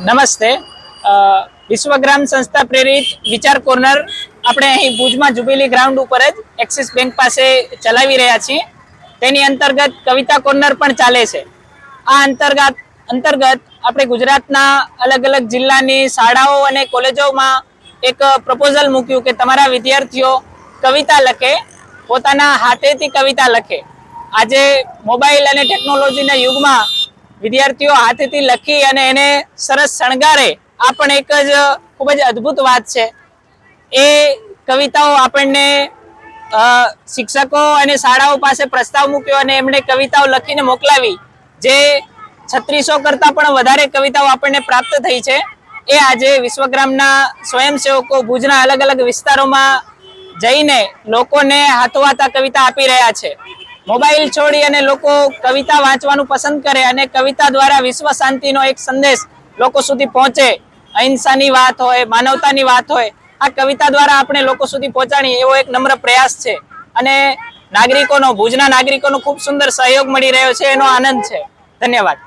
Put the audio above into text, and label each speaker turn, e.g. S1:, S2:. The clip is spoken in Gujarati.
S1: નમસ્તે. વિશ્વગ્રામ સંસ્થા પ્રેરિત વિચાર કોર્નર આપણે અહીં ભુજમાં જુબિલી ગ્રાઉન્ડ ઉપર જ એક્સિસ બેંક પાસે ચલાવી રહ્યા છીએ. તેની અંતર્ગત કવિતા કોર્નર પણ ચાલે છે. આ અંતર્ગત આપણે ગુજરાતના અલગ અલગ જિલ્લાની શાળાઓ અને કોલેજોમાં એક પ્રપોઝલ મૂક્યું કે તમારા વિદ્યાર્થીઓ કવિતા લખે, પોતાના હાથેથી કવિતા લખે. આજે મોબાઈલ અને ટેકનોલોજીના યુગમાં વિદ્યાર્થીઓ હાથેથી લખી અને એને સરસ શણગારે, આ પણ એક જ ખૂબ જ અદ્ભુત વાત છે. એ કવિતાઓ આપણને શિક્ષકો અને શાળાઓ પાસે પ્રસ્તાવ મૂક્યો અને એમણે કવિતાઓ લખીને મોકલાવી. જે 3600 કરતાં પણ વધારે કવિતાઓ આપણને પ્રાપ્ત થઈ છે. એ આજે વિશ્વગ્રામના સ્વયંસેવકો ભુજના અલગ અલગ વિસ્તારોમાં જઈને લોકોને હાથોહાથ કવિતા આપી રહ્યા છે. મોબાઈલ છોડી અને લોકો કવિતા વાંચવાનું પસંદ કરે અને કવિતા દ્વારા વિશ્વ શાંતિનો એક સંદેશ લોકો સુધી પહોંચે. અહિંસાની વાત હોય, માનવતાની વાત હોય, આ કવિતા દ્વારા આપણે લોકો સુધી પહોંચાડીએ એવો એક નમ્ર પ્રયાસ છે. અને ભુજના નાગરિકોનો ખૂબ સુંદર સહયોગ મળી રહ્યો છે. એનો આનંદ છે. ધન્યવાદ.